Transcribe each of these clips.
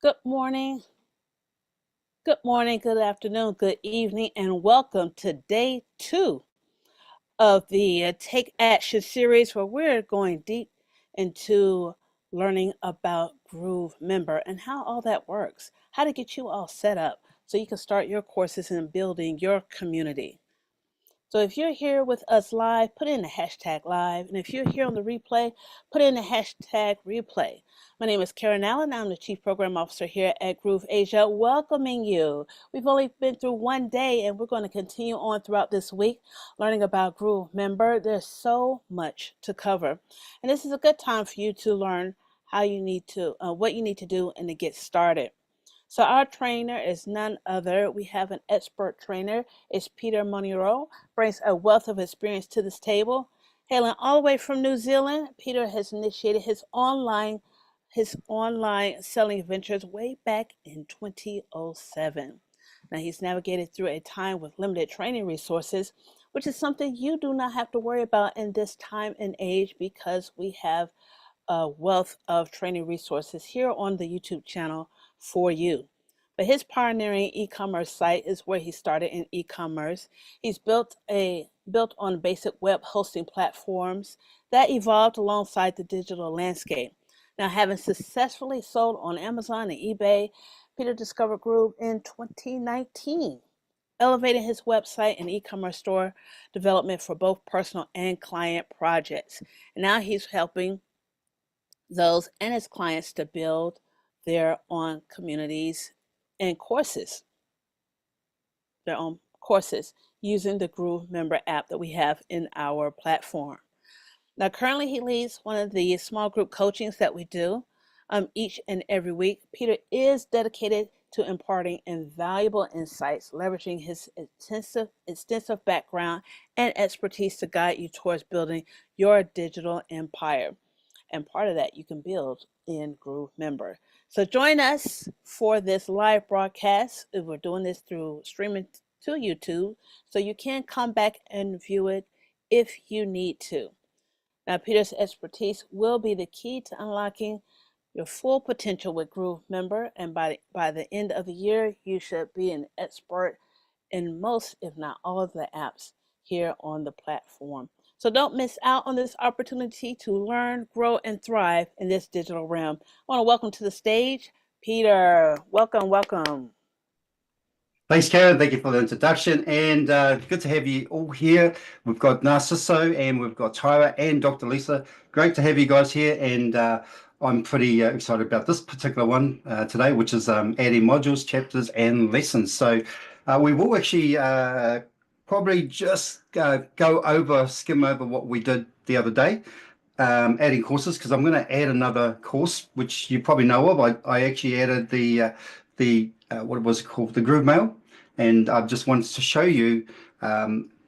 Good morning, good afternoon, good evening, and welcome to day 2 of the Take Action series where we're going deep into learning about Groove Member and how all that works, how to get you all set up so you can start your courses and building your community. So if you're here with us live, put in the hashtag live. And if you're here on the replay, put in the hashtag replay. My name is Karen Allen. I'm the Chief Program Officer here at GrooveAsia, welcoming you. We've only been through one day, and we're going to continue on throughout this week, learning about Groove Member. There's so much to cover. And this is a good time for you to learn how you need to, what you need to do and to get started. So our trainer is none other. We have an expert trainer. It's Peter Moniro, brings a wealth of experience to this table. Hailing all the way from New Zealand, Peter has initiated his online selling ventures way back in 2007. Now he's navigated through a time with limited training resources, which is something you do not have to worry about in this time and age because we have a wealth of training resources here on the YouTube channel for you. But his pioneering e-commerce site is where he started in e-commerce. He's built on basic web hosting platforms that evolved alongside the digital landscape. Now, having successfully sold on Amazon and eBay, Peter discovered Groove in 2019, elevating his website and e-commerce store development for both personal and client projects. And now he's helping those and his clients to build their own communities and their own courses using the Groove Member app that we have in our platform. Now, currently he leads one of the small group coachings that we do each and every week. Peter is dedicated to imparting invaluable insights, leveraging his extensive background and expertise to guide you towards building your digital empire. And part of that you can build in Groove Member. So join us for this live broadcast. We're doing this through streaming to YouTube, so you can come back and view it if you need to. Now, Peter's expertise will be the key to unlocking your full potential with Groove Member, and by the end of the year, you should be an expert in most, if not all, of the apps here on the platform. So don't miss out on this opportunity to learn, grow, and thrive in this digital realm. I want to welcome to the stage Peter. Welcome. Thanks, Karen. Thank you for the introduction, and good to have you all here. We've got Narciso, and we've got Tyra, and Dr. Lisa. Great to have you guys here, and I'm pretty excited about this particular one today, which is adding modules, chapters, and lessons. So we will actually probably just skim over what we did the other day, adding courses, because I'm going to add another course, which you probably know of. I actually added the what was it called, the Groove Mail, and I just wanted to show you,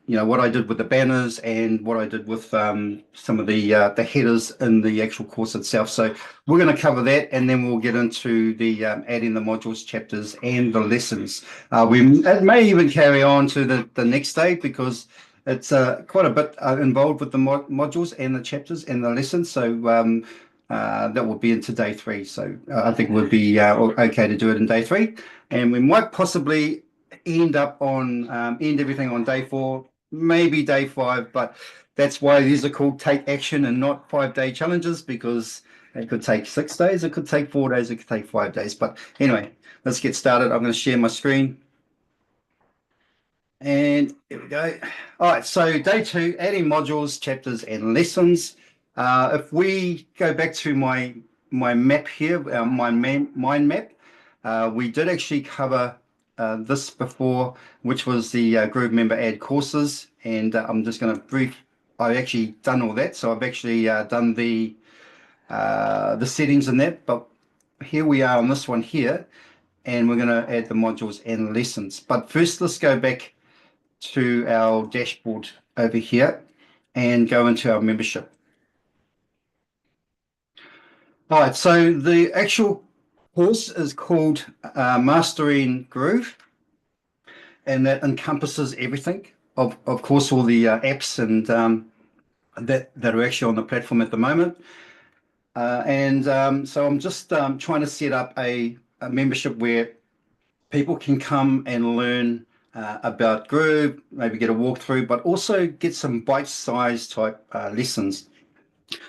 what I did with the banners and what I did with some of the headers in the actual course itself. So we're going to cover that, and then we'll get into the adding the modules, chapters, and the lessons. It may even carry on to the next day, because it's quite a bit involved with the modules and the chapters and the lessons. So that will be into day 3. So I think we'll be okay to do it in day 3, and we might possibly end everything on day 4, maybe day 5, but that's why these are called Take Action and not 5-day challenges, because it could take 6 days, it could take 4 days, it could take 5 days. But anyway, let's get started. I'm going to share my screen. And here we go. All right, so day 2, adding modules, chapters, and lessons. If we go back to my map here, my mind map, we did actually cover this before, which was the Groove Member add courses, and I'm just going to I've actually done all that, so I've actually done the settings in that. But here we are on this one here, and we're going to add the modules and lessons. But first, let's go back to our dashboard over here and go into our membership. All right, so the actual course is called Mastering Groove, and that encompasses everything. Of course, all the apps and that are actually on the platform at the moment. So I'm just trying to set up a a membership where people can come and learn about Groove, maybe get a walkthrough, but also get some bite-sized type lessons.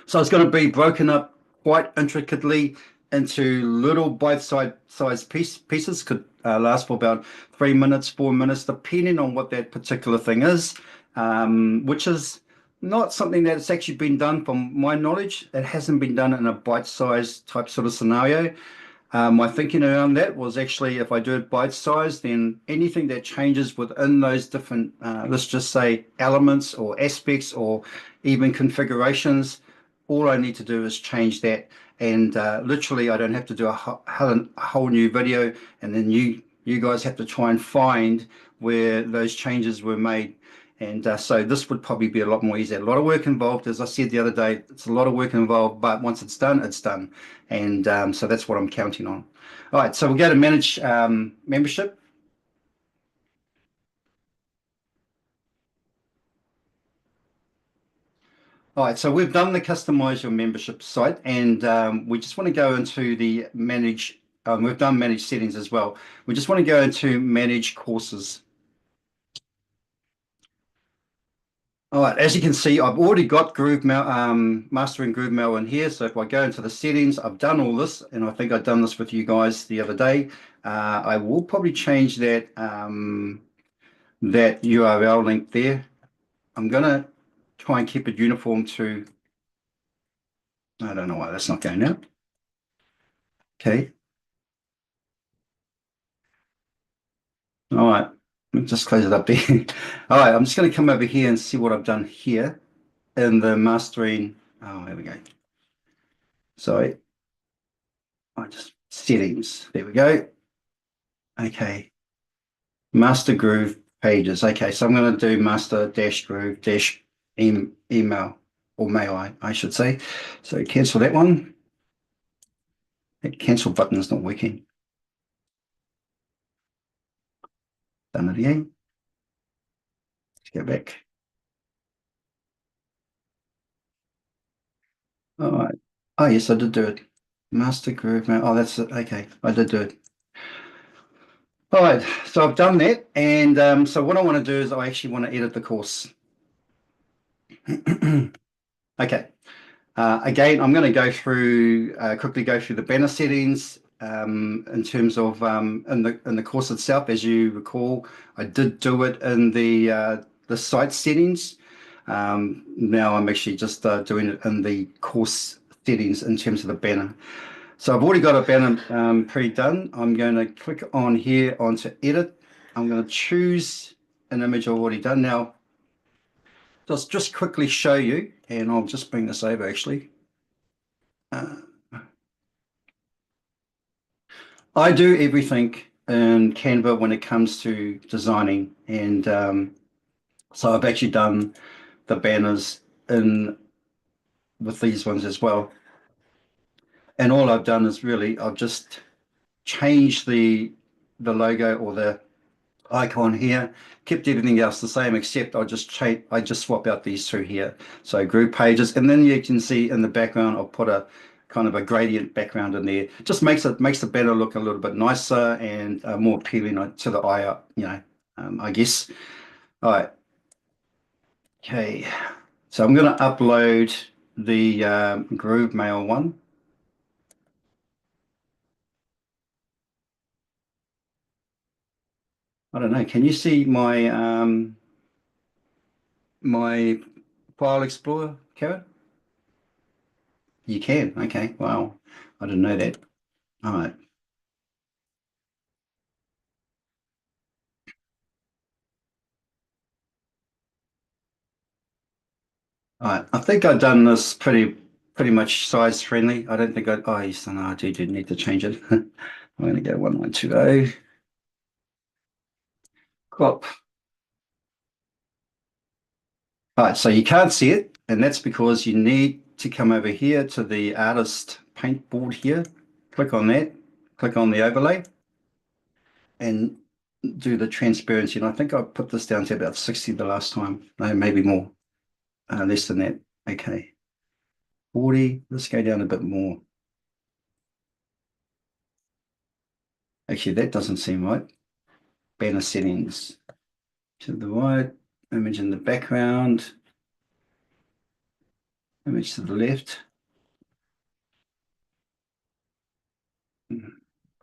So it's going to be broken up quite intricately into little bite-sized pieces. Could last for about 3 minutes, 4 minutes, depending on what that particular thing is, which is not something that's actually been done from my knowledge. It hasn't been done in a bite-sized type sort of scenario. My thinking around that was actually if I do it bite size, then anything that changes within those different, let's just say elements or aspects or even configurations, all I need to do is change that. And literally, I don't have to do a whole new video, and then you guys have to try and find where those changes were made. And so this would probably be a lot more easier. A lot of work involved, as I said the other day, it's a lot of work involved, but once it's done, it's done. And so that's what I'm counting on. All right, so we'll go to manage membership. All right, so we've done the customize your membership site, and we just want to go into the manage. We've done manage settings as well. We just want to go into manage courses. All right, as you can see, I've already got Mastering GrooveMail in here. So if I go into the settings, I've done all this, and I think I've done this with you guys the other day. I will probably change that that URL link there. I'm gonna try and keep it uniform to. I don't know why that's not going now. Okay. All right. Let me just close it up there. All right, I'm just going to come over here and see what I've done here in the mastering. Oh, there we go. Sorry. I just settings. There we go. Okay. Master Groove pages. Okay, so I'm going to do master dash groove dash email or mail, I should say. So cancel that one. That cancel button is not working. Done it again. Let's go back. All right. Oh, yes, I did do it. Master Groove mail. Oh, that's it. Okay, I did do it. All right, so I've done that, and so what I want to do is I actually want to edit the course. Okay, again, I'm going to go through quickly go through the banner settings in terms of in the course itself. As you recall, I did do it in the site settings. Now I'm actually just doing it in the course settings in terms of the banner. So I've already got a banner pre-done. I'm going to click on here onto edit. I'm going to choose an image I've already done. Now, just quickly show you, and I'll just bring this over actually. I do everything in Canva when it comes to designing, and so I've actually done the banners in with these ones as well. And all I've done is really I've just changed the logo or the icon here, kept everything else the same, except I just swap out these two here. So group pages, and then you can see in the background I'll put a kind of a gradient background in there. It just makes the banner look a little bit nicer and more appealing to the eye, I guess. All right. Okay. So I'm going to upload the Groove Mail one. I don't know. Can you see my file explorer, Karen? You can. Okay. Wow. I didn't know that. All right. All right. I think I've done this pretty much size friendly. I don't think oh, yes, no, I do need to change it. I'm going to go 1120. Crop. All right. So you can't see it, and that's because you need to come over here to the artist paint board here. Click on that. Click on the overlay and do the transparency. And I think I put this down to about 60 the last time. No, maybe more. Less than that. Okay. 40. Let's go down a bit more. Actually, that doesn't seem right. Banner settings to the right, image in the background, image to the left.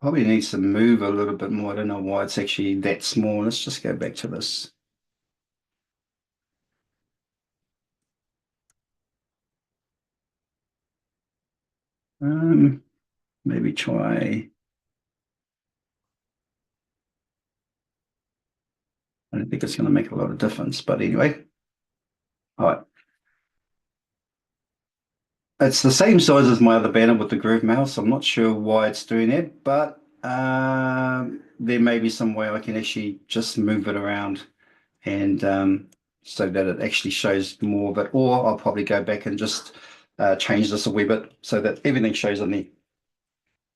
Probably needs to move a little bit more. I don't know why it's actually that small. Let's just go back to this. Maybe try. I don't think it's going to make a lot of difference, but anyway. All right. It's the same size as my other banner with the Groove mouse. I'm not sure why it's doing it, but there may be some way I can actually just move it around and so that it actually shows more of it. Or I'll probably go back and just change this a wee bit so that everything shows on there.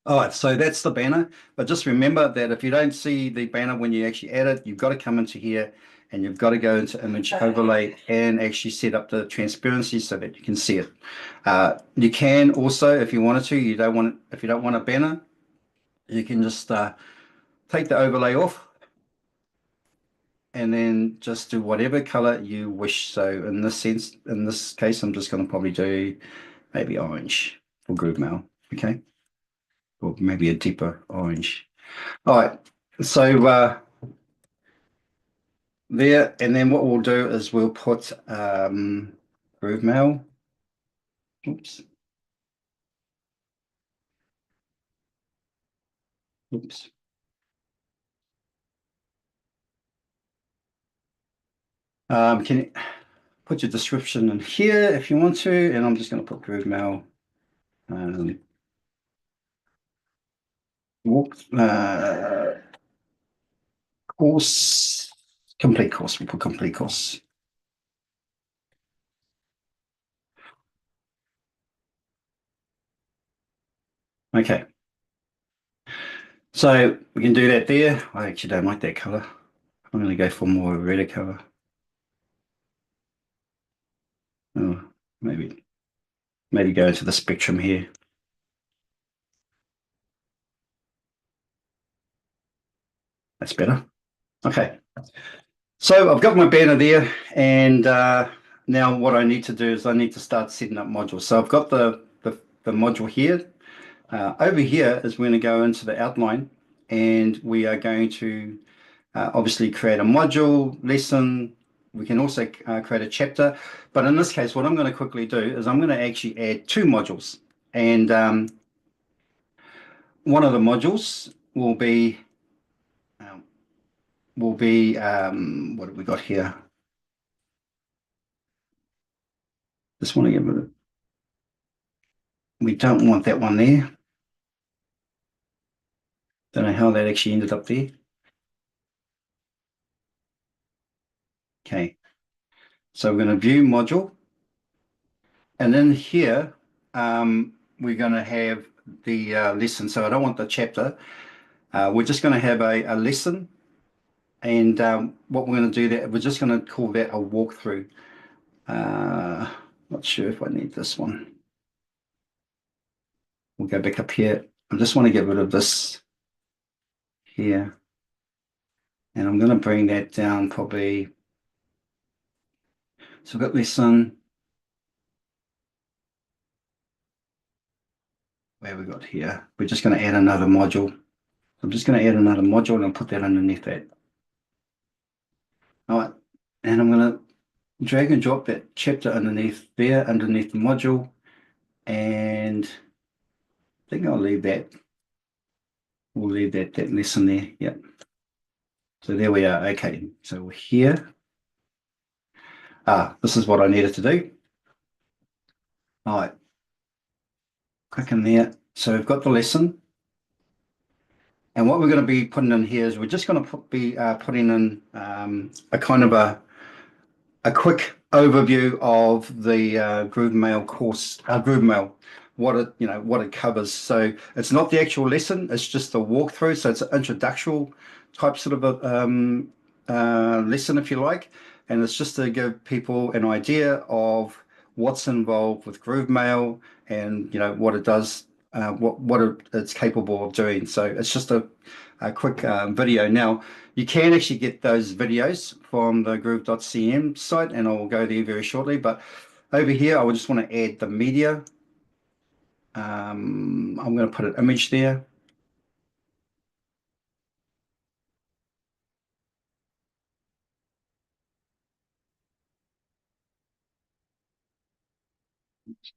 All right, so that's the banner. But just remember that if you don't see the banner when you actually add it, you've got to come into here and you've got to go into image overlay and actually set up the transparency so that you can see it. You can also, if you wanted to, if you don't want a banner, you can just take the overlay off and then just do whatever color you wish. So in this case, I'm just going to probably do maybe orange for GrooveMail, okay? Or maybe a deeper orange. All right, so there, and then what we'll do is we'll put GrooveMail. Oops. Oops. Can you put your description in here if you want to, and I'm just going to put GrooveMail walk course, complete course. We'll put complete course. Okay. So we can do that there. I actually don't like that color. I'm going to go for more redder color. Oh, maybe go into the spectrum here. That's better. Okay. So I've got my banner there, and now what I need to do is I need to start setting up modules. So I've got the module here. Over here is we're going to go into the outline, and we are going to obviously create a module, lesson. We can also create a chapter. But in this case, what I'm going to quickly do is I'm going to actually add two modules. And one of the modules will be what have we got here? Just want to get rid of. We don't want that one there. Don't know how that actually ended up there. Okay, so we're going to view module, and in here we're going to have the lesson. So I don't want the chapter. We're just going to have a lesson, and what we're going to do that we're just going to call that a walkthrough. Not sure if I need this one. We'll go back up here. I just want to get rid of this here, and I'm going to bring that down probably. So we've got lesson. Where we got here? We're just going to add another module. So I'm just going to add another module and put that underneath that. All right, and I'm going to drag and drop that chapter underneath there, underneath the module, and I think I'll leave that. We'll leave that lesson there. Yep. So there we are. Okay, so we're here. This is what I needed to do. All right, click in there. So we've got the lesson. And what we're going to be putting in here is we're just going to be putting in a kind of a quick overview of the GrooveMail course, GrooveMail, what it covers. So it's not the actual lesson; it's just a walkthrough. So it's an introductory type sort of a lesson, if you like, and it's just to give people an idea of what's involved with GrooveMail and what it does, what it's capable of doing. So it's just a a quick video. Now, you can actually get those videos from the Groove.cm site, and I will go there very shortly. But over here, I would just want to add the media. I'm going to put an image there.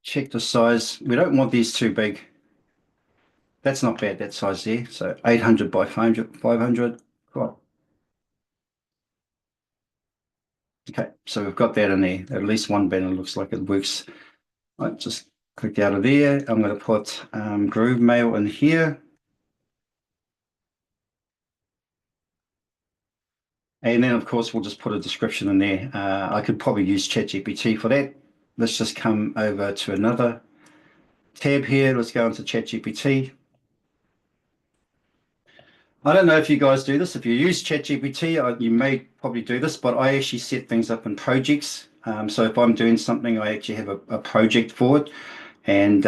Check the size. We don't want these too big. That's not bad, that size there. So 800 by 500. Cool. Okay, so we've got that in there. At least one banner looks like it works. Right, just click out of there. I'm going to put Groove Mail in here. And then, of course, we'll just put a description in there. I could probably use ChatGPT for that. Let's just come over to another tab here. Let's go into ChatGPT. I don't know if you guys do this. If you use ChatGPT, you may probably do this, but I actually set things up in projects. So if I'm doing something, I actually have a project for it, and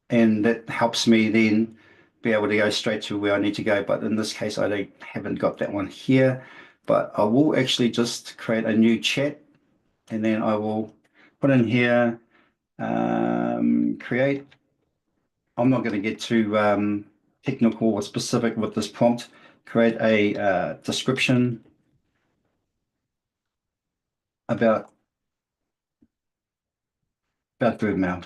that helps me then be able to go straight to where I need to go. But in this case, I haven't got that one here. But I will actually just create a new chat, and then I will put in here create. I'm not going to get too technical or specific with this prompt. Create a description about GrooveMail.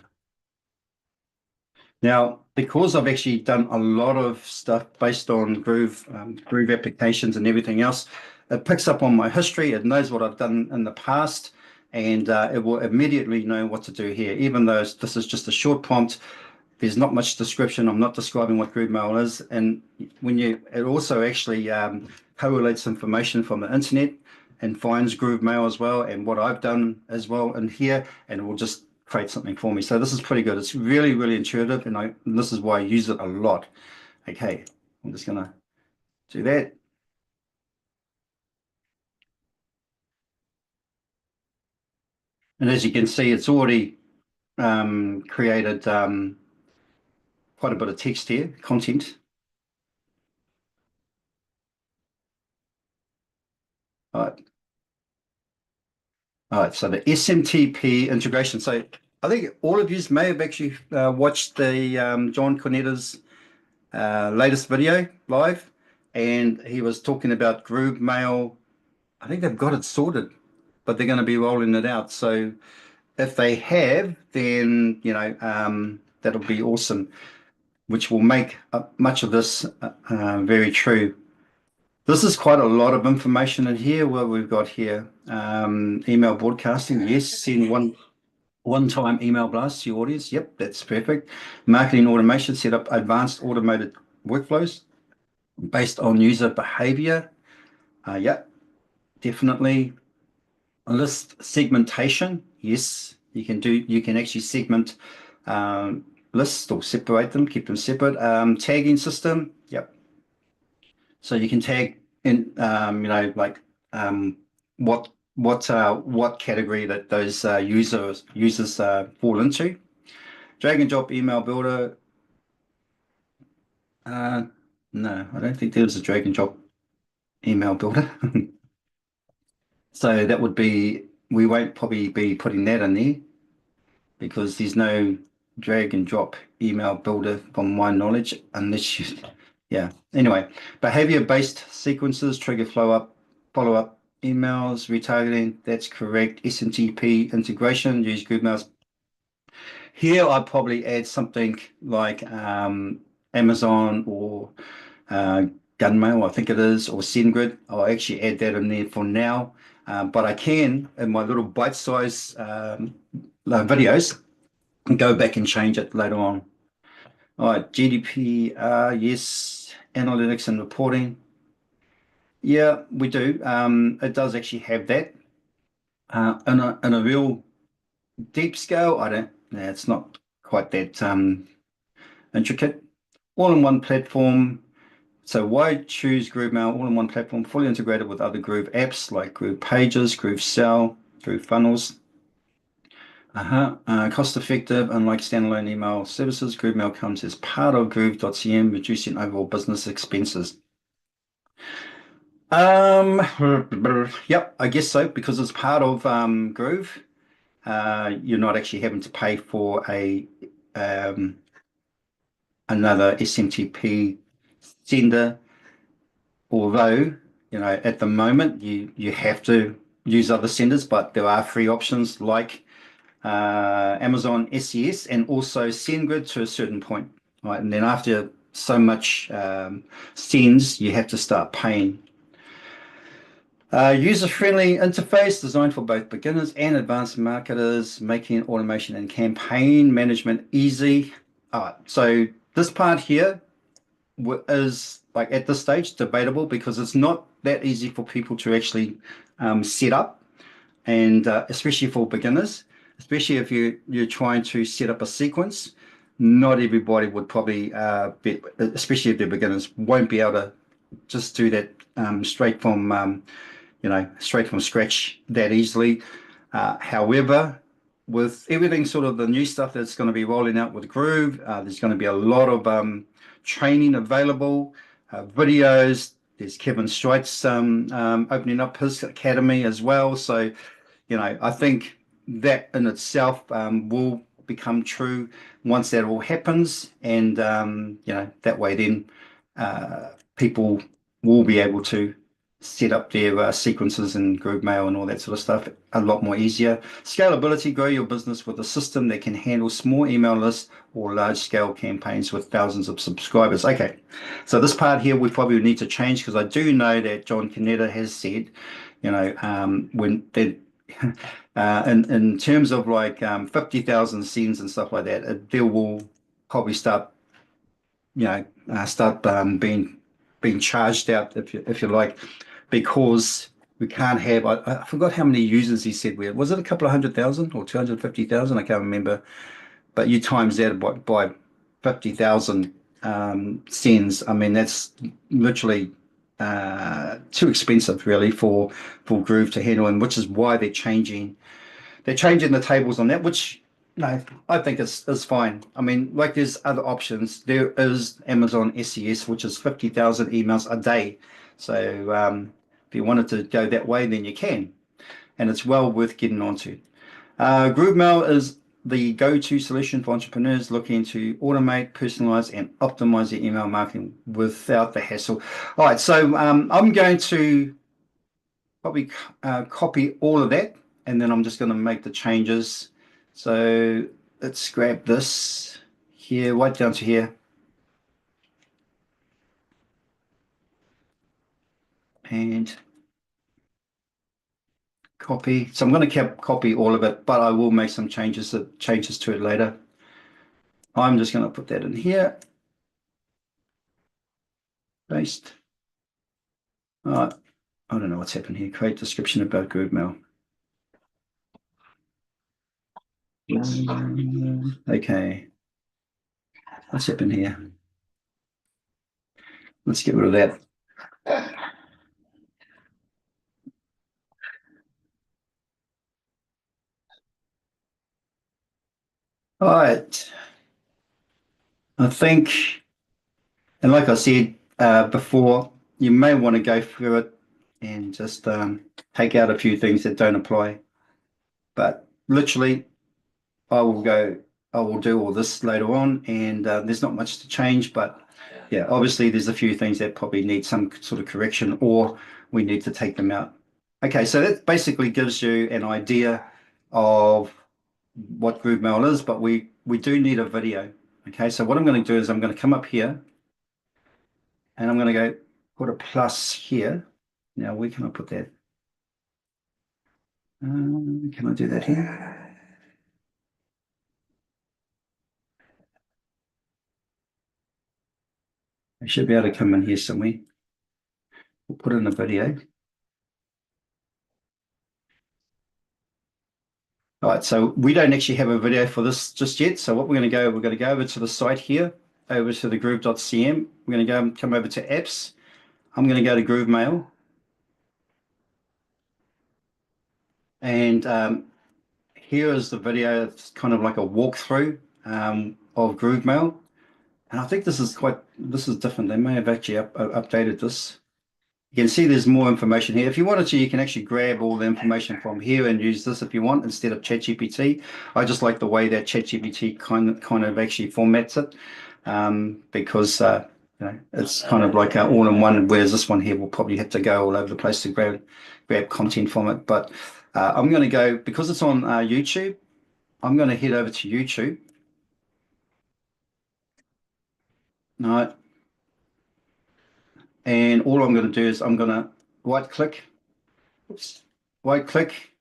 Now, because I've actually done a lot of stuff based on Groove applications and everything else, it picks up on my history. It knows what I've done in the past, and it will immediately know what to do here. Even though this is just a short prompt, there's not much description. I'm not describing what GrooveMail is. And it also actually correlates information from the internet and finds GrooveMail as well, and what I've done as well in here, and it will just create something for me. So this is pretty good. It's really, really intuitive, and this is why I use it a lot. Okay, I'm just gonna do that. And as you can see, it's already created quite a bit of text here, content. All right. All right, so the SMTP integration. So I think all of you may have actually watched the John Cornetta's latest video live, and he was talking about GrooveMail. I think they've got it sorted, but they're going to be rolling it out. So if they have, then that'll be awesome, which will make much of this very true. This is quite a lot of information in here. What we've got here, email broadcasting. Yes, send one-time email blast to your audience. Yep, that's perfect. Marketing automation, set up advanced automated workflows based on user behavior. Yep, definitely. List segmentation. Yes, you can actually segment lists or separate them, keep them separate. Tagging system. Yep. So you can tag in, like what category that those users fall into. Drag and drop email builder. No, I don't think there's a drag and drop email builder. So that would be, we won't probably be putting that in there because there's no drag and drop email builder from my knowledge, unless you, yeah. Anyway, behavior-based sequences, trigger follow-up emails, retargeting, that's correct. SMTP integration, use GrooveMails. Here I'd probably add something like Amazon or Gunmail, I think it is, or SendGrid. I'll actually add that in there for now. But I can, in my little bite-size videos, go back and change it later on. All right, GDPR, yes. Analytics and reporting. Yeah, we do. It does actually have that. In a real deep scale, it's not quite that intricate. All-in-one platform. So why choose GrooveMail all-in-one platform, fully integrated with other Groove apps like Groove Pages, Groove Sell, GrooveFunnels. Cost-effective, unlike standalone email services, GrooveMail comes as part of Groove.cm, reducing overall business expenses. Yep, I guess so, because it's part of Groove. You're not actually having to pay for a another SMTP sender, although at the moment you have to use other senders, but there are free options like Amazon SES and also SendGrid to a certain point, right? And then after so much sends, you have to start paying. User-friendly interface designed for both beginners and advanced marketers, making automation and campaign management easy. All right, so this part here is like at this stage debatable because it's not that easy for people to actually set up, and especially for beginners, especially if you're trying to set up a sequence. Not everybody would probably especially if they're beginners, won't be able to just do that straight from scratch that easily. However, with everything sort of the new stuff that's going to be rolling out with Groove, there's going to be a lot of training available, videos. There's Kevin Streit's opening up his academy as well. So, I think that in itself will become true once that all happens. And, that way then people will be able to set up their sequences in GrooveMail and all that sort of stuff a lot more easier. Scalability, grow your business with a system that can handle small email lists or large scale campaigns with thousands of subscribers. Okay, so this part here we probably need to change because I do know that John Canetta has said, when they in terms of like 50,000 sends and stuff like that, there will probably start being charged out if you like, because we can't have. I forgot how many users he said we had. Was it a couple of 100,000 or 250,000? I can't remember. But you times that by 50,000 sends. I mean that's literally too expensive really for Groove to handle, and which is why they're changing the tables on that, which no, I think is fine. I mean, like there's other options. There is Amazon SES, which is 50,000 emails a day. So if you wanted to go that way, then you can, and it's well worth getting onto. GrooveMail is the go-to solution for entrepreneurs looking to automate, personalize, and optimize their email marketing without the hassle. All right, so I'm going to probably copy all of that, and then I'm just going to make the changes. So let's grab this here, right down to here, and copy. So I'm going to copy all of it, but I will make some changes to it later. I'm just going to put that in here, paste. I don't know what's happened here. Create description about GrooveMail. Okay, what's happened here? Let's get rid of that. All right. I think, and like I said before, you may want to go through it and just take out a few things that don't apply. But literally, I will do all this later on, and there's not much to change. But yeah, obviously, there's a few things that probably need some sort of correction, or we need to take them out. Okay, so that basically gives you an idea of what GrooveMail is, but we do need a video. Okay, so what I'm going to do is I'm going to come up here and I'm going to go put a plus here. Now, where can I put that? Can I do that here? I should be able to come in here somewhere. We'll put in a video. All right, so we don't actually have a video for this just yet. So what we're going to go over to the site here, over to the Groove.cm. We're going to go and come over to apps. I'm going to go to GrooveMail. And here is the video. It's kind of like a walkthrough of GrooveMail. And I think this is different. They may have actually updated this. You can see there's more information here. If you wanted to, you can actually grab all the information from here and use this if you want instead of ChatGPT. I just like the way that ChatGPT kind of actually formats it because it's kind of like all in one, whereas this one here will probably have to go all over the place to grab content from it. But I'm going to go, because it's on YouTube, I'm going to head over to YouTube. No, and all I'm going to do is I'm going to right click, right click,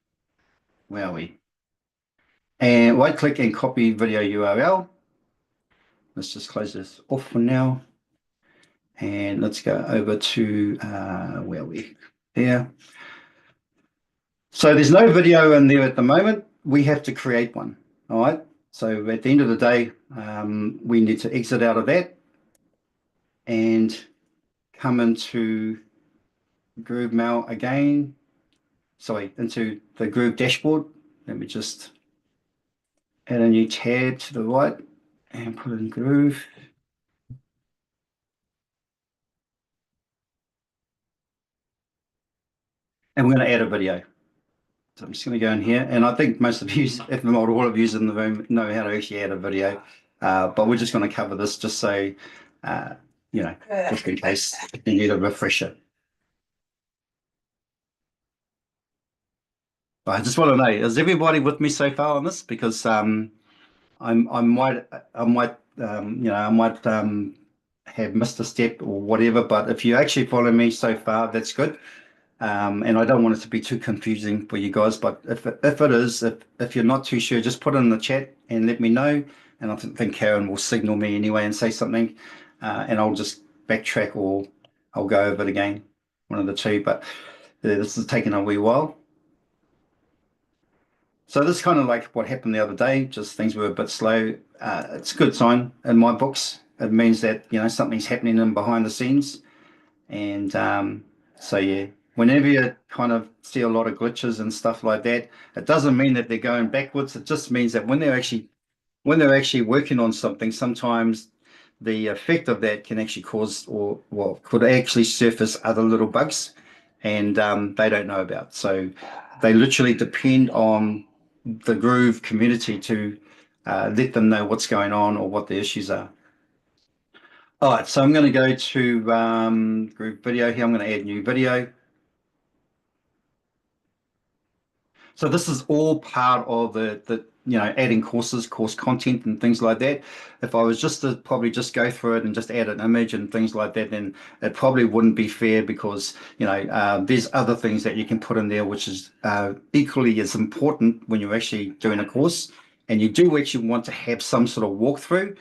where are we? And right click and copy video URL. Let's just close this off for now. And let's go over to where are we? There. So there's no video in there at the moment. We have to create one. All right. So at the end of the day, we need to exit out of that and come into GrooveMail again. Sorry, into the Groove dashboard. Let me just add a new tab to the right and put in Groove. And we're going to add a video. So I'm just going to go in here, and I think most of you, if not all of you in the room, know how to actually add a video. But we're just going to cover this just so, just in case you need a refresher. But I just want to know, is everybody with me so far on this? Because I might have missed a step or whatever. But if you actually follow me so far, that's good. And I don't want it to be too confusing for you guys, but if it is, if you're not too sure, just put it in the chat and let me know. And I think Karen will signal me anyway and say something, and I'll just backtrack or I'll go over it again, one of the two. But this is taking a wee while. So this is kind of like what happened the other day, just things were a bit slow. It's a good sign in my books. It means that, something's happening in behind the scenes. And so, yeah, whenever you kind of see a lot of glitches and stuff like that, it doesn't mean that they're going backwards. It just means that when they're actually working on something, sometimes the effect of that can actually cause or well, could actually surface other little bugs and they don't know about. So they literally depend on the Groove community to let them know what's going on or what the issues are. All right, so I'm going to go to Groove Video here. I'm going to add new video. So this is all part of the adding courses, course content and things like that. If I was just to probably just go through it and just add an image and things like that, then it probably wouldn't be fair because there's other things that you can put in there which is equally as important when you're actually doing a course. And you do actually want to have some sort of walkthrough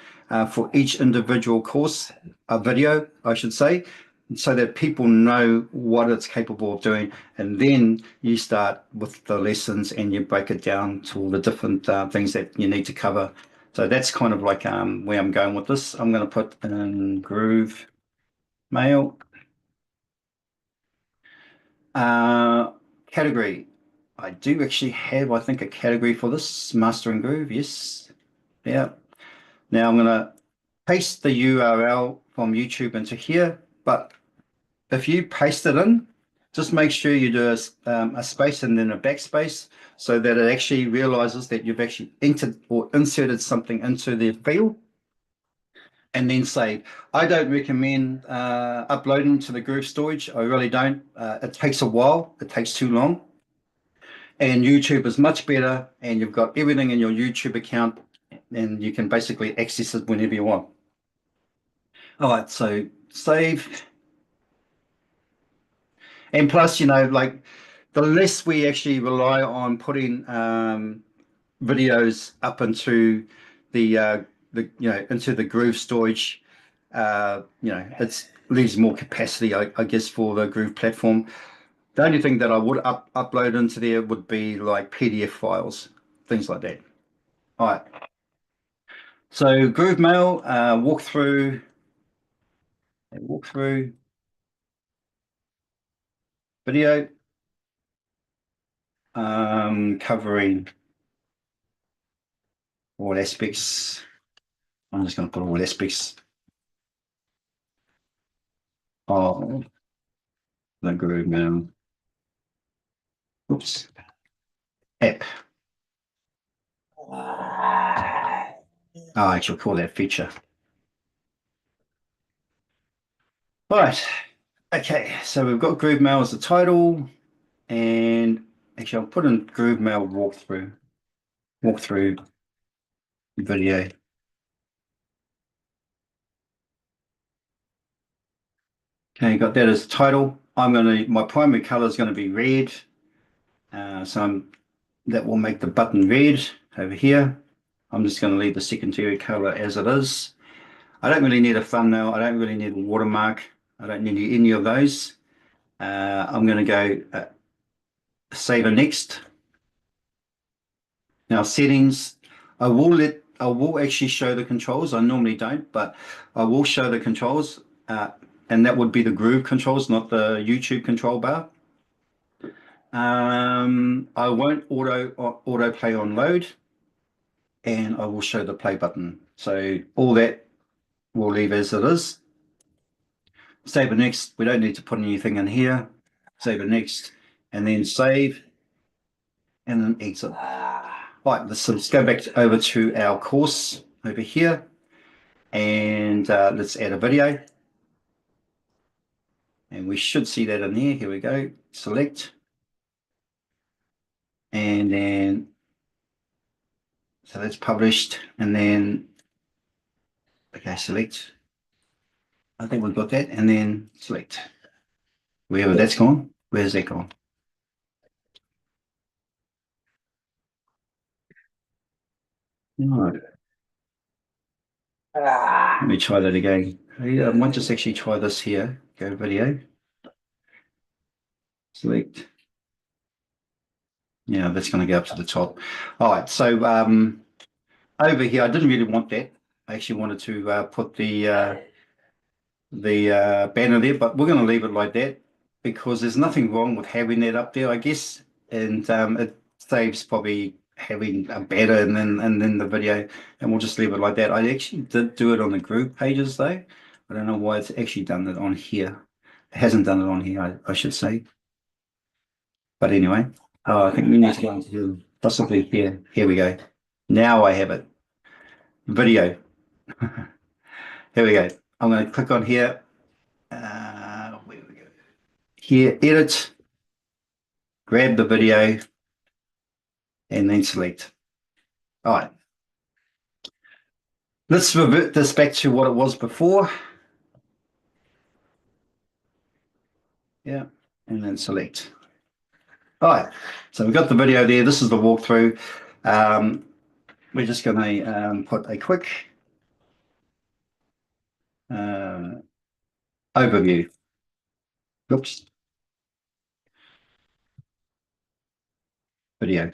for each individual course, a video, I should say, so that people know what it's capable of doing. And then you start with the lessons and you break it down to all the different things that you need to cover. So that's kind of like where I'm going with this. I'm going to put in Groove Mail. Category. I do actually have, I think, a category for this, Mastering Groove. Yes. Yeah. Now I'm going to paste the URL from YouTube into here, but if you paste it in, just make sure you do a space and then a backspace so that it actually realizes that you've actually entered or inserted something into the field and then save. I don't recommend uploading to the Groove storage. I really don't. It takes a while. It takes too long. And YouTube is much better and you've got everything in your YouTube account and you can basically access it whenever you want. All right, so save. And plus, like the less we actually rely on putting videos up into into the Groove storage, it leaves more capacity, I guess, for the Groove platform. The only thing that I would upload into there would be like PDF files, things like that. All right. So Groove Mail, walkthrough video, covering all aspects. I'm just going to put all aspects of the GrooveMail. Oops. App. I shall call that feature. Right. Okay, so we've got GrooveMail as the title, and actually I'll put in GrooveMail walkthrough video. Okay, got that as the title. My primary color is going to be red. That will make the button red over here. I'm just going to leave the secondary color as it is. I don't really need a thumbnail. I don't really need a watermark. I don't need any of those. I'm going to go save and next. Now settings, I will actually show the controls. I normally don't, but I will show the controls, and that would be the Groove controls, not the YouTube control bar. I won't auto play on load, and I will show the play button. So all that we'll leave as it is. Save and next. We don't need to put anything in here. Save and next, and then save, and then exit. Right, let's go back over to our course over here, and let's add a video. And we should see that in here. Here we go. Select, and then so that's published, and then okay, select. I think we've got that, and then select. Wherever that's gone, where's that gone? No. Let me try that again. I might just actually try this here. Go video. Select. Yeah, that's going to go up to the top. All right, so over here, I didn't really want that. I actually wanted to put the banner there, but we're going to leave it like that because there's nothing wrong with having that up there, I guess, and it saves probably having a banner and then the video, and we'll just leave it like that. I actually did do it on the Groove pages though. I don't know why it's actually done it on here. It hasn't done it on here, I should say. But anyway, I think we need to go into possibly here. Here we go. Now I have it. Video. Here we go. I'm going to click on here. Where we go? Here, edit, grab the video, and then select. All right. Let's revert this back to what it was before. Yeah, and then select. All right. So we've got the video there. This is the walkthrough. We're just going to put a quick overview. Oops. Video.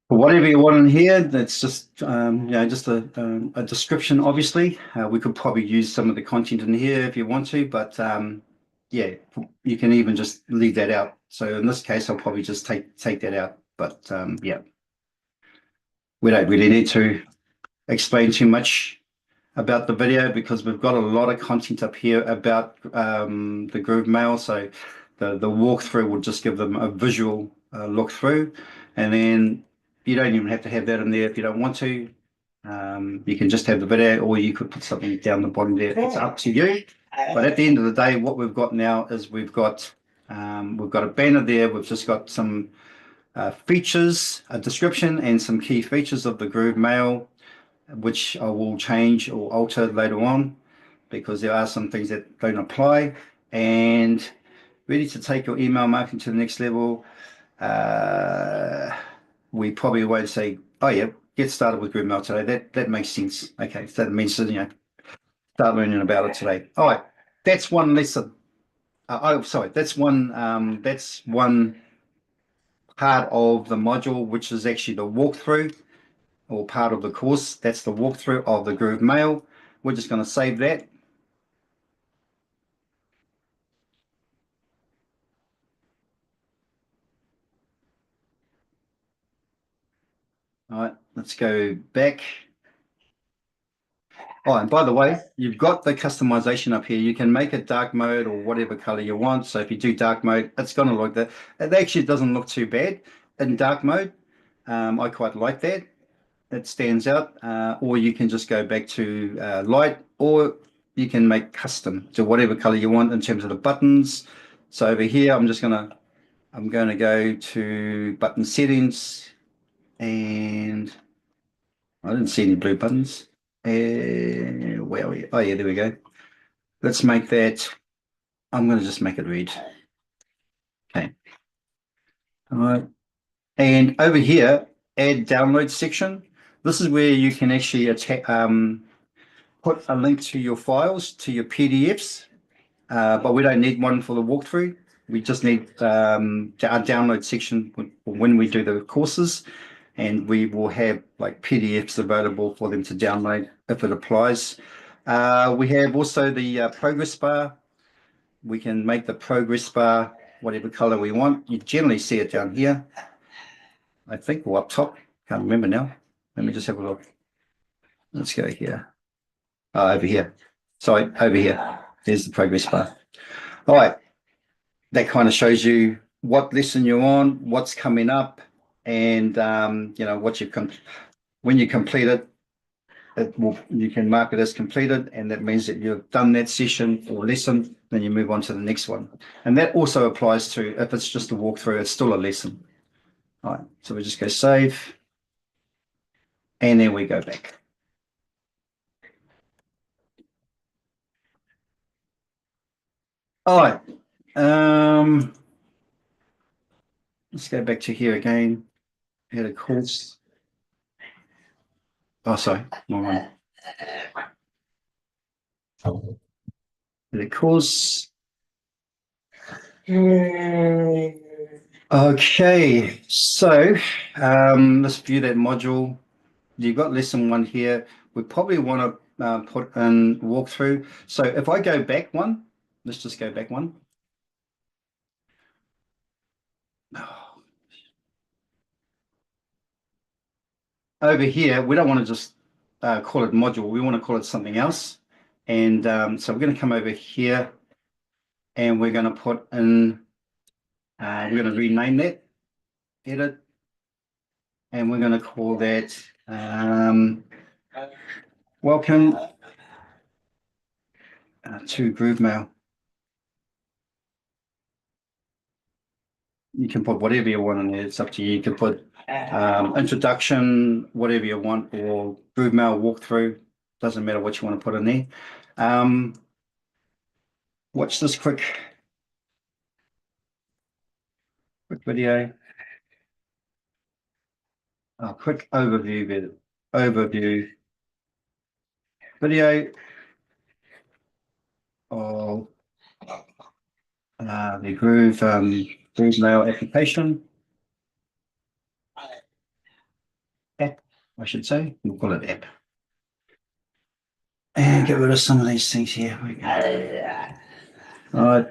Whatever you want in here, that's just just a description. Obviously, we could probably use some of the content in here if you want to, but yeah, you can even just leave that out. So in this case, I'll probably just take that out. But yeah, we don't really need to explain too much about the video because we've got a lot of content up here about the GrooveMail. So the walkthrough will just give them a visual look through, and then you don't even have to have that in there if you don't want to. You can just have the video, or you could put something down the bottom there. It's up to you. But at the end of the day, what we've got now is we've got a banner there. We've just got some features, a description, and some key features of the GrooveMail, which I will change or alter later on because there are some things that don't apply. And ready to take your email marketing to the next level. We probably won't say, oh yeah, get started with GrooveMail today. That makes sense. Okay, so that means start learning about it today. All right, that's one lesson. That's one part of the module, which is actually the walkthrough, or part of the course. That's the walkthrough of the GrooveMail. We're just going to save that. All right, let's go back. Oh, and by the way, you've got the customization up here. You can make it dark mode or whatever color you want. So if you do dark mode, it's going to look that. It actually doesn't look too bad in dark mode. I quite like that. It stands out. Or you can just go back to light, or you can make custom to whatever color you want in terms of the buttons. So over here, I'm going to go to button settings, and I didn't see any blue buttons. Where are we? Oh yeah, there we go. Let's make that. I'm going to just make it red. Okay. All right. And over here, add download section. This is where you can actually put a link to your files, to your PDFs, but we don't need one for the walkthrough. We just need our download section when we do the courses, and we will have like PDFs available for them to download if it applies. We have also the progress bar. We can make the progress bar whatever color we want. You generally see it down here, I think, or up top. Can't remember now. Let me just have a look. Let's go here. Over here. Sorry, over here. There's the progress bar. All right. That kind of shows you what lesson you're on, what's coming up, and what you've when you complete it, you can mark it as completed, and that means that you've done that session or lesson. Then you move on to the next one, and that also applies to if it's just a walkthrough. It's still a lesson. All right, so we just go save, and then we go back. All right, let's go back to here again. Head a course. Oh, sorry, wrong one. The course. Okay, so let's view that module. You've got lesson one here. We probably want to put in walkthrough. So if I go back one, let's just go back one. Over here, we don't want to just call it module. We want to call it something else. And so we're going to come over here, and we're going to put in, we're going to rename that, edit, and we're going to call that welcome to GrooveMail. You can put whatever you want in there. It's up to you. You can put introduction, whatever you want, or GrooveMail walkthrough. Doesn't matter what you want to put in there. Watch this quick video. Quick overview video of the GrooveMail application. App, I should say. We'll call it app. And get rid of some of these things here. All right.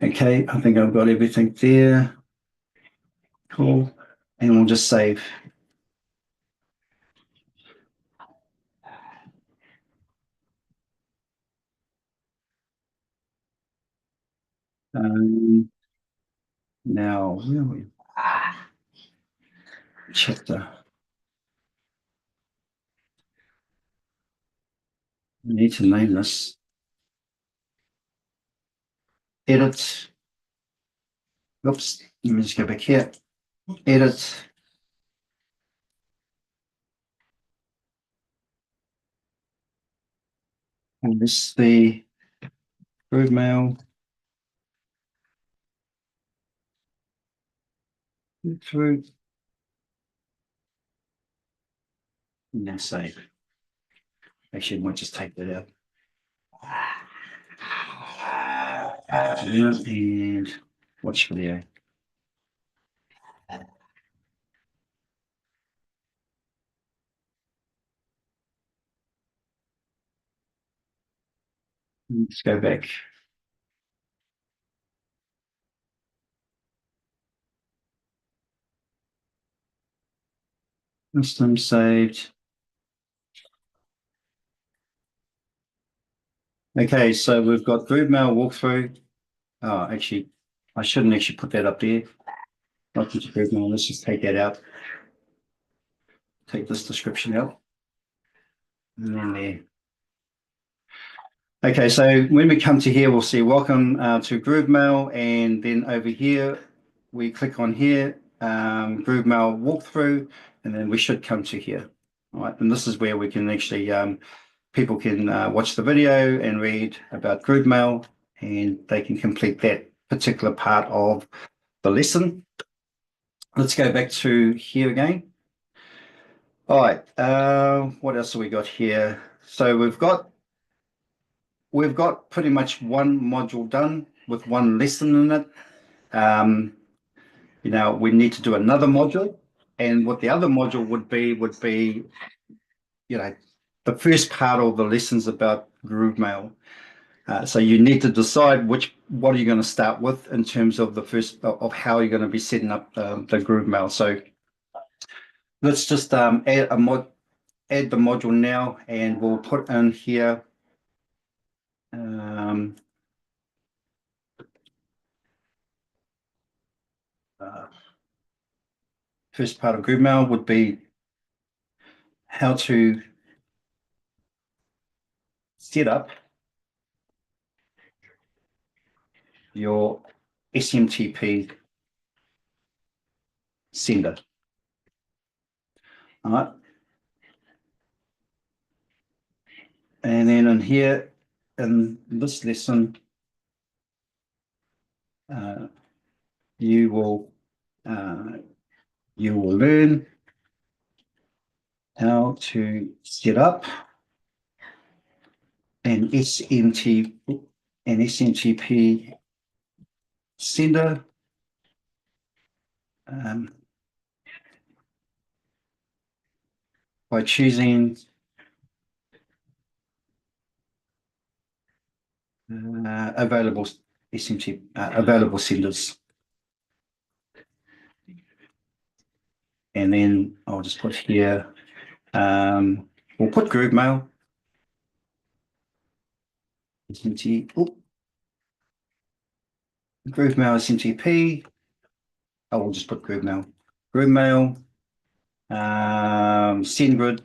Okay, I think I've got everything there. Cool. And we'll just save. Now, where are we? Chapter. We need to name this. Edit. Oops, let me just go back here. Edit. And this is the GrooveMail. Through. And then save. Actually, I might just take that out. And watch video. Let's go back. System saved. Okay, so we've got GrooveMail walkthrough. Oh, actually, I shouldn't actually put that up there. Welcome to GrooveMail. Let's just take that out. Take this description out. And then there. Okay, so when we come to here, we'll see welcome to GrooveMail, and then over here, we click on here, GrooveMail walkthrough, and then we should come to here. All right, and this is where we can actually, people can watch the video and read about GrooveMail, and they can complete that particular part of the lesson. Let's go back to here again. All right, what else have we got here? So we've got pretty much one module done with one lesson in it. You know, we need to do another module, and what the other module would be, you know, the first part of the lessons about GrooveMail. So you need to decide what are you going to start with in terms of the first of how you're going to be setting up the GrooveMail. So let's just add the module now, and we'll put in here. First part of GrooveMail would be how to set up your SMTP sender. All right. And then in here, in this lesson, you will learn how to set up an SMTP sender by choosing available available senders. And then I'll just put here, we'll put GrooveMail. GrooveMail SMTP. I will just put GrooveMail. GrooveMail, SendGrid.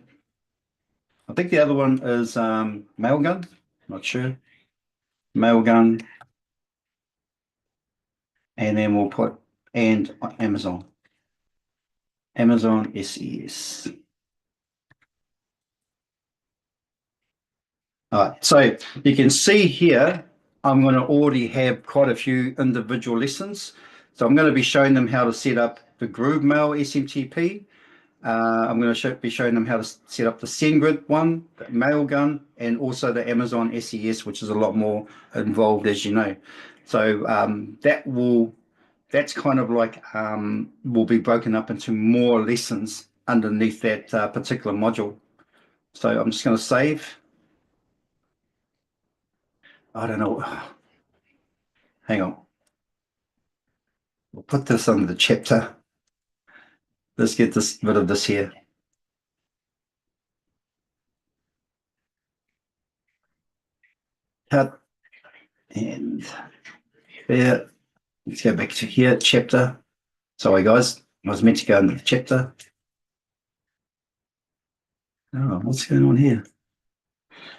I think the other one is Mailgun. Not sure. Mailgun. And then we'll put and Amazon. Amazon SES. All right, so you can see here, I'm going to already have quite a few individual lessons. So I'm going to be showing them how to set up the GrooveMail SMTP. I'm going to be showing them how to set up the SendGrid one, the Mailgun, and also the Amazon SES, which is a lot more involved, as you know. So that's kind of like will be broken up into more lessons underneath that particular module. So I'm just going to save. I don't know. Hang on. We'll put this under the chapter. Let's get rid of this here. Cut. And there. Let's go back to here, chapter. Sorry, guys. I was meant to go into the chapter. Oh, what's going on here?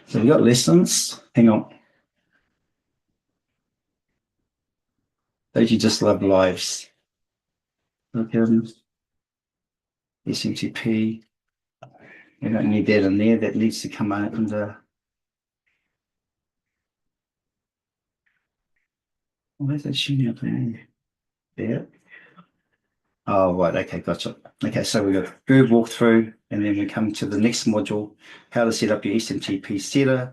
So we got lessons. Hang on. Don't you just love lives? Okay. SMTP. We don't need that in there. That needs to come out under. Where's that shooting up there? There. Oh, right. Okay, gotcha. Okay, so we got Groove walkthrough, and then we come to the next module, how to set up your SMTP sender.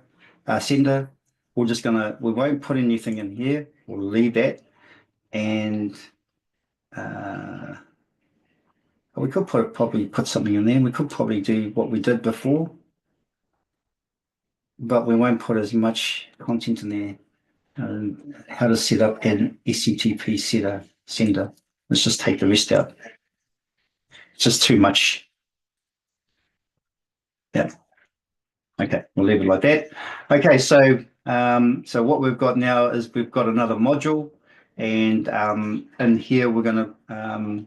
We won't put anything in here. We'll leave that. And we could probably put something in there. We could probably do what we did before, but we won't put as much content in there. How to set up an SMTP sender. Let's just take the rest out. It's just too much. Yeah. Okay, we'll leave it like that. Okay, so so what we've got now is we've got another module, and in here we're going to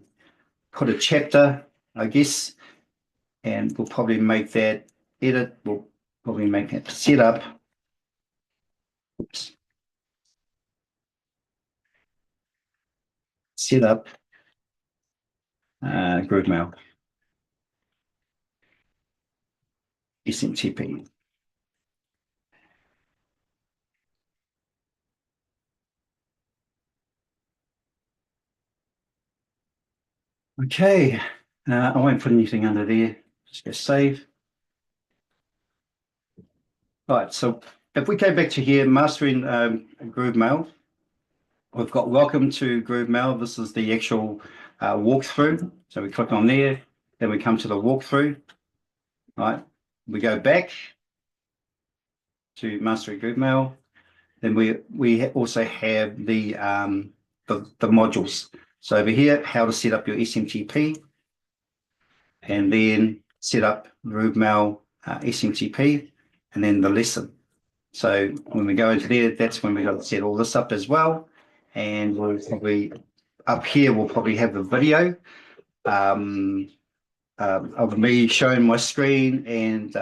put a chapter, I guess, and we'll probably make that edit. We'll probably make it setup. Oops. Setup GrooveMail SMTP. Okay, I won't put anything under there. Just go save. Right, so if we go back to here, mastering GrooveMail, we've got welcome to GrooveMail. This is the actual walkthrough. So we click on there, then we come to the walkthrough. Right, we go back to mastering GrooveMail. Then we also have the modules. So over here, how to set up your SMTP, and then set up GrooveMail SMTP, and then the lesson. So when we go into there, that's when we got to set all this up as well. And we'll probably up here we'll probably have the video of me showing my screen and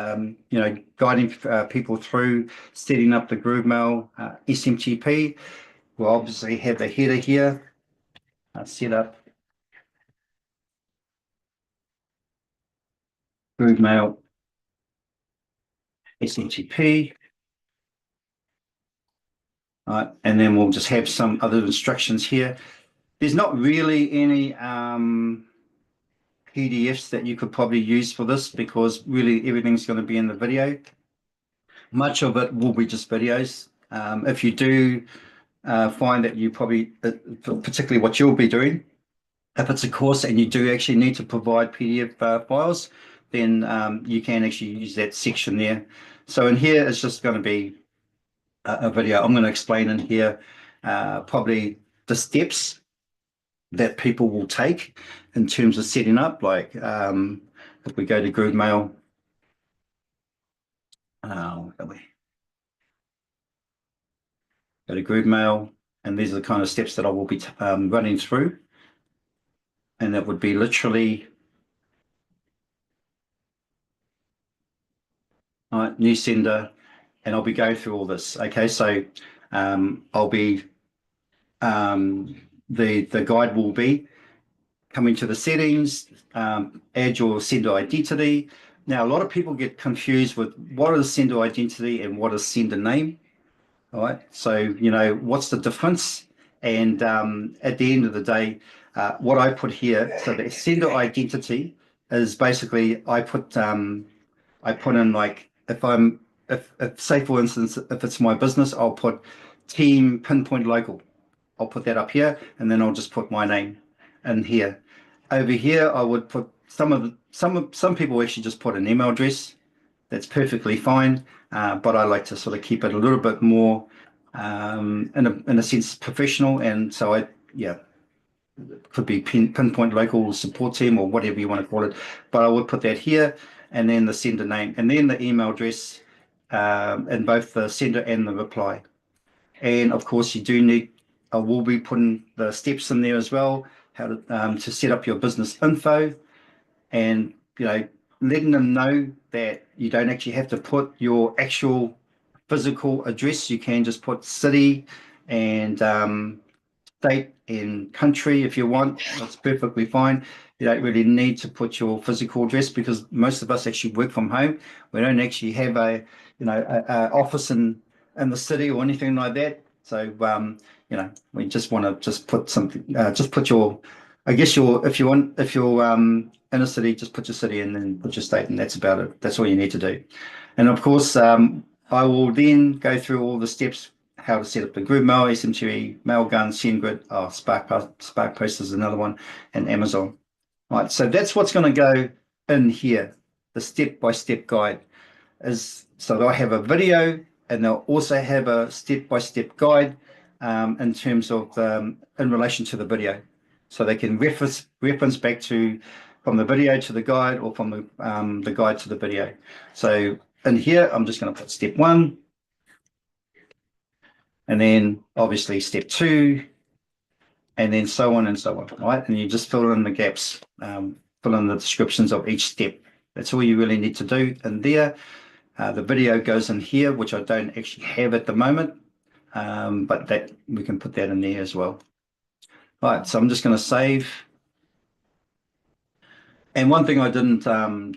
guiding people through setting up the GrooveMail SMTP. We'll obviously have the header here, set up GrooveMail SMTP. And then we'll just have some other instructions here. There's not really any PDFs that you could probably use for this because really everything's going to be in the video. Much of it will be just videos. If you do find that you probably, particularly what you'll be doing, if it's a course and you do actually need to provide PDF files, then you can actually use that section there. So in here, it's just going to be a video. I'm going to explain in here probably the steps that people will take in terms of setting up. Like if we go to GrooveMail, go to GrooveMail, and these are the kind of steps that I will be running through. And that would be literally new sender, and I'll be going through all this. Okay, so I'll be the guide will be coming to the settings, add your sender identity. Now, a lot of people get confused with what is sender identity and what is sender name. All right, so what's the difference? And at the end of the day, what I put here, so the sender identity is basically I put in, like, if say for instance, if it's my business, I'll put team pinpoint local. I'll put that up here, and then I'll just put my name in here. Over here, I would put some people actually just put an email address. That's perfectly fine, but I like to sort of keep it a little bit more, in a sense, professional. And so it could be pinpoint local support team or whatever you want to call it. But I would put that here, and then the sender name, and then the email address, in both the sender and the reply. And of course, you do need. I will be putting the steps in there as well, how to set up your business info, and letting them know that you don't actually have to put your actual physical address. You can just put city and state and country if you want. That's perfectly fine. You don't really need to put your physical address because most of us actually work from home. We don't actually have a office in the city or anything like that. So we just want to just put something. Just put your, I guess if you're in a city, just put your city and then put your state, and that's about it. That's all you need to do. And of course, I will then go through all the steps, how to set up the GrooveMail, SMTP, Mailgun, SendGrid, SparkPost is another one, and Amazon. Right, so that's what's going to go in here. The step-by-step guide is, so they'll have a video and they'll also have a step-by-step guide in terms of in relation to the video. So they can reference back to, the video to the guide, or from the guide to the video. So in here, I'm just going to put step 1, and then obviously step 2, and then so on and so on, right? And you just fill in the gaps, fill in the descriptions of each step. That's all you really need to do in there. The video goes in here, which I don't actually have at the moment, but that we can put that in there as well. All right, so I'm just going to save. And one thing I didn't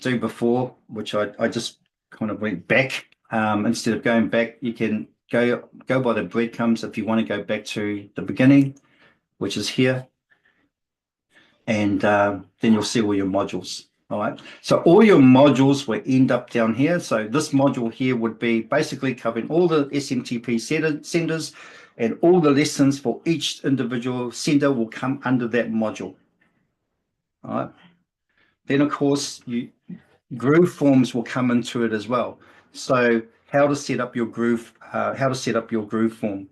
do before, which I just kind of went back, instead of going back, you can go by the breadcrumbs if you want to go back to the beginning, which is here. And then you'll see all your modules. All right, so all your modules will end up down here. So this module here would be basically covering all the SMTP senders, and all the lessons for each individual sender will come under that module. All right. Then, of course, Groove forms will come into it as well. So how to set up your Groove, Groove form.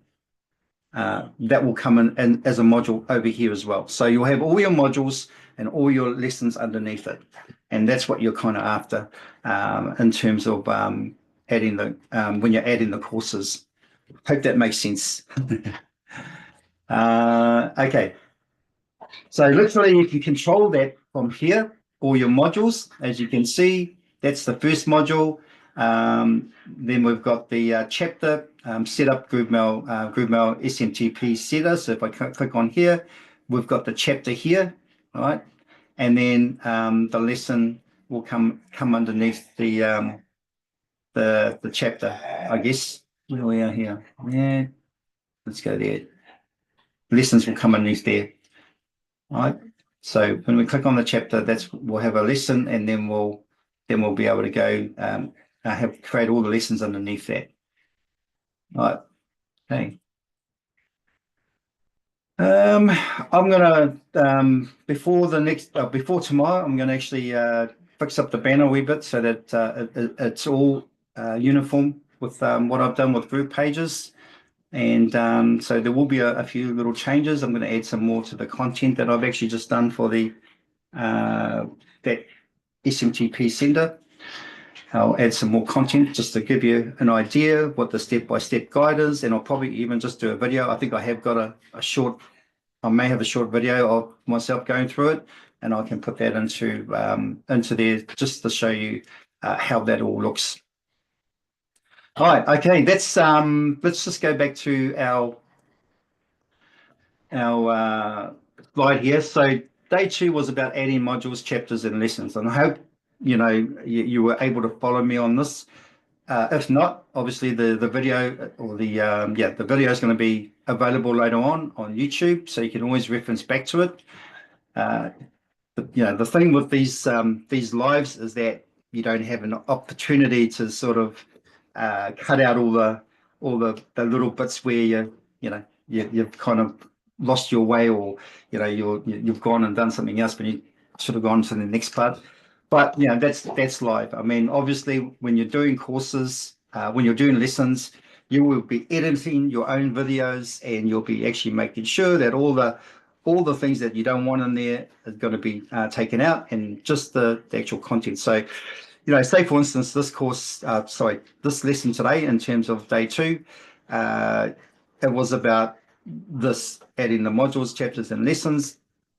That will come in as a module over here as well. So you'll have all your modules and all your lessons underneath it. And that's what you're kind of after in terms of adding when you're adding the courses. Hope that makes sense. Okay. So literally you can control that from here, all your modules. As you can see, that's the first module. Then we've got the chapter, set up GrooveMail SMTP setter. So if I click on here, we've got the chapter here, all right? And then the lesson will come underneath the chapter, I guess. Where we are here. Yeah, let's go there. Lessons will come underneath there. All right. So when we click on the chapter, we'll have a lesson, and then we'll be able to go create all the lessons underneath that. All right. Okay. I'm gonna before tomorrow, I'm gonna actually fix up the banner a wee bit so that it's all uniform with what I've done with group pages. And so there will be a few little changes. I'm going to add some more to the content that I've actually just done for the that SMTP sender. I'll add some more content just to give you an idea what the step-by-step guide is, and I'll probably even just do a video. I think I have got I may have a short video of myself going through it, and I can put that into there just to show you how that all looks. All right, okay, let's just go back to our slide here. So day 2 was about adding modules, chapters, and lessons, and I hope you were able to follow me on this. If not, obviously the video or the video is going to be available later on YouTube, so you can always reference back to it. The thing with these lives is that you don't have an opportunity to sort of cut out all the little bits where you've kind of lost your way, or you've gone and done something else, but you should have gone to the next part. But that's live. I mean, obviously, when you're doing courses, when you're doing lessons, you will be editing your own videos, and you'll be actually making sure that all the things that you don't want in there is going to be taken out, and just the actual content. So, say for instance, this lesson today, in terms of day 2, it was about this adding the modules, chapters, and lessons.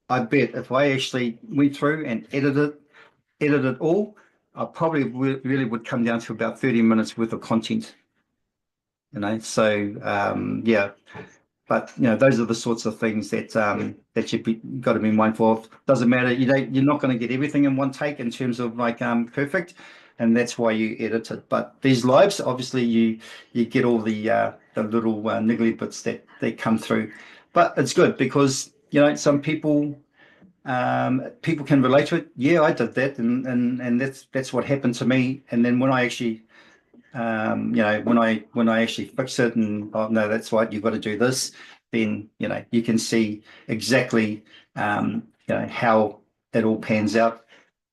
I bet if I actually went through and edited all, I probably really would come down to about 30 minutes worth of content. So yeah, but those are the sorts of things that you've got to be mindful of. Doesn't matter, you're not going to get everything in one take in terms of perfect, and that's why you edit it. But these lives, obviously, you get all the little niggly bits that come through. But it's good because some people can relate to it. Yeah, I did that, and that's what happened to me. And then when I actually when I actually fix it, and no, that's right, you've got to do this, then you can see exactly how it all pans out.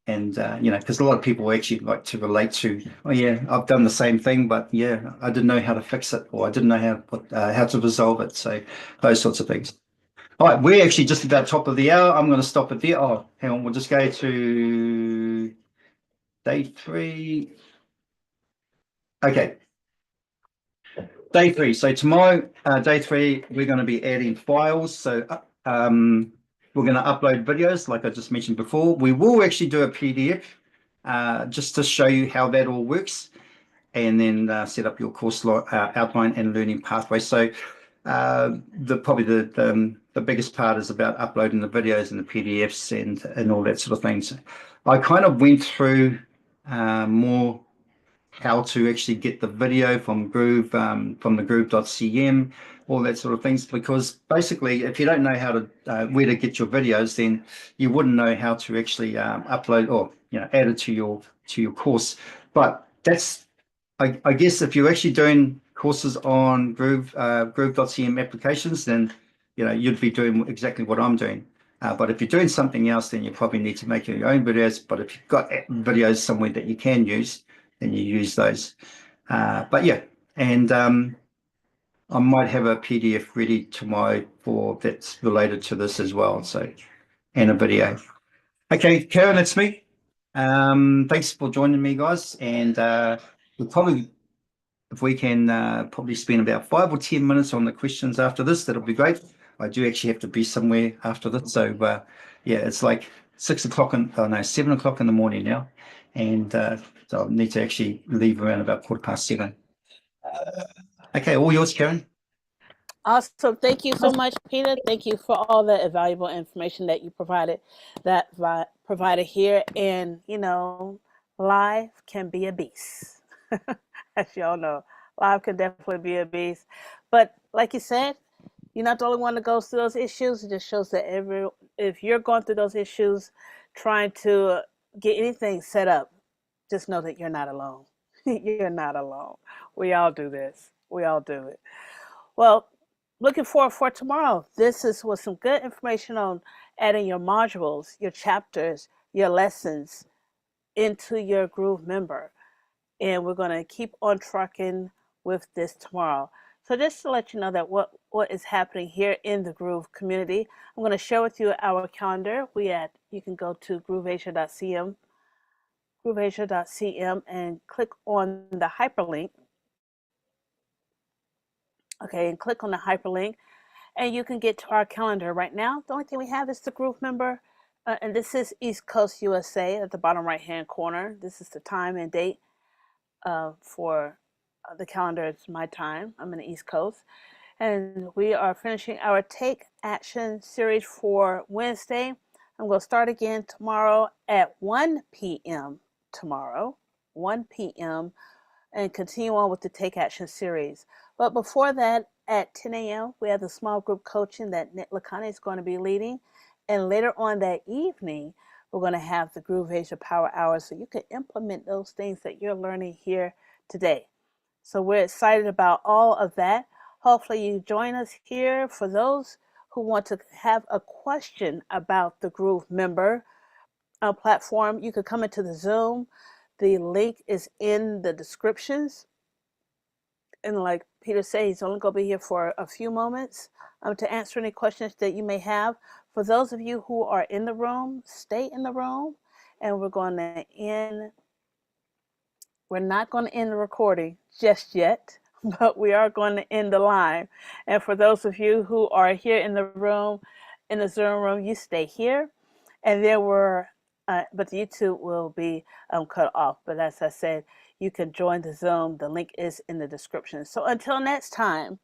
And because a lot of people actually like to relate to, oh yeah, I've done the same thing, but yeah, I didn't know how to fix it, or I didn't know how to resolve it. So those sorts of things. All right, we're actually just about top of the hour. I'm going to stop it there. Oh, hang on, we'll just go to day 3. Okay, day 3. So tomorrow, day 3, we're going to be adding files. So we're going to upload videos, like I just mentioned before. We will actually do a PDF just to show you how that all works, and then set up your course outline and learning pathway. So probably the biggest part is about uploading the videos and the PDFs and all that sort of things. I kind of went through more how to actually get the video from from the Groove.cm, all that sort of things. Because basically, if you don't know how to where to get your videos, then you wouldn't know how to actually upload or add it to your course. But that's I guess if you're actually doing courses on Groove.cm applications, then you'd be doing exactly what I'm doing. But if you're doing something else, then you probably need to make your own videos. But if you've got videos somewhere that you can use, then you use those. But yeah, and I might have a PDF ready tomorrow for that's related to this as well. So, and a video. Okay, Karen, that's me. Thanks for joining me, guys. And we'll probably, if we can probably spend about 5 or 10 minutes on the questions after this, that'll be great. I do actually have to be somewhere after this. So yeah, it's like 6 o'clock oh no, 7 o'clock in the morning now. And so I need to actually leave around about 7:15. Okay, all yours, Karen. Awesome. Thank you so much, Peter. Thank you for all the valuable information that you provided here. And, live can be a beast. As y'all know, live can definitely be a beast. But like you said, you're not the only one that goes through those issues. It just shows that if you're going through those issues, trying to get anything set up, just know that you're not alone. You're not alone. We all do this. We all do it. Well, looking forward for tomorrow. This is with some good information on adding your modules, your chapters, your lessons into your Groove member. And we're going to keep on trucking with this tomorrow. So just to let you know that what is happening here in the Groove community, I'm going to share with you our calendar. You can go to GrooveAsia.cm, GrooveAsia.cm, and click on the hyperlink. Okay, and click on the hyperlink, and you can get to our calendar right now. The only thing we have is the Groove member, and this is East Coast USA at the bottom right hand corner. This is the time and date for the calendar. It's my time. I'm in the East Coast. And we are finishing our Take Action series for Wednesday. I'm going to start again tomorrow at 1 p.m. Tomorrow, 1 p.m., and continue on with the Take Action series. But before that, at 10 a.m., we have the small group coaching that Nick Lacani is going to be leading. And later on that evening, we're going to have the GrooveAsia Power Hour so you can implement those things that you're learning here today. So we're excited about all of that. Hopefully you join us here. For those who want to have a question about the Groove member platform, you could come into the Zoom. The link is in the descriptions. And like Peter said, he's only going to be here for a few moments to answer any questions that you may have. For those of you who are in the room, stay in the room, and we're not going to end the recording just yet, but we are going to end the live. And for those of you who are here in the room, in the Zoom room, you stay here. And but the YouTube will be cut off. But as I said, you can join the Zoom. The link is in the description. So until next time,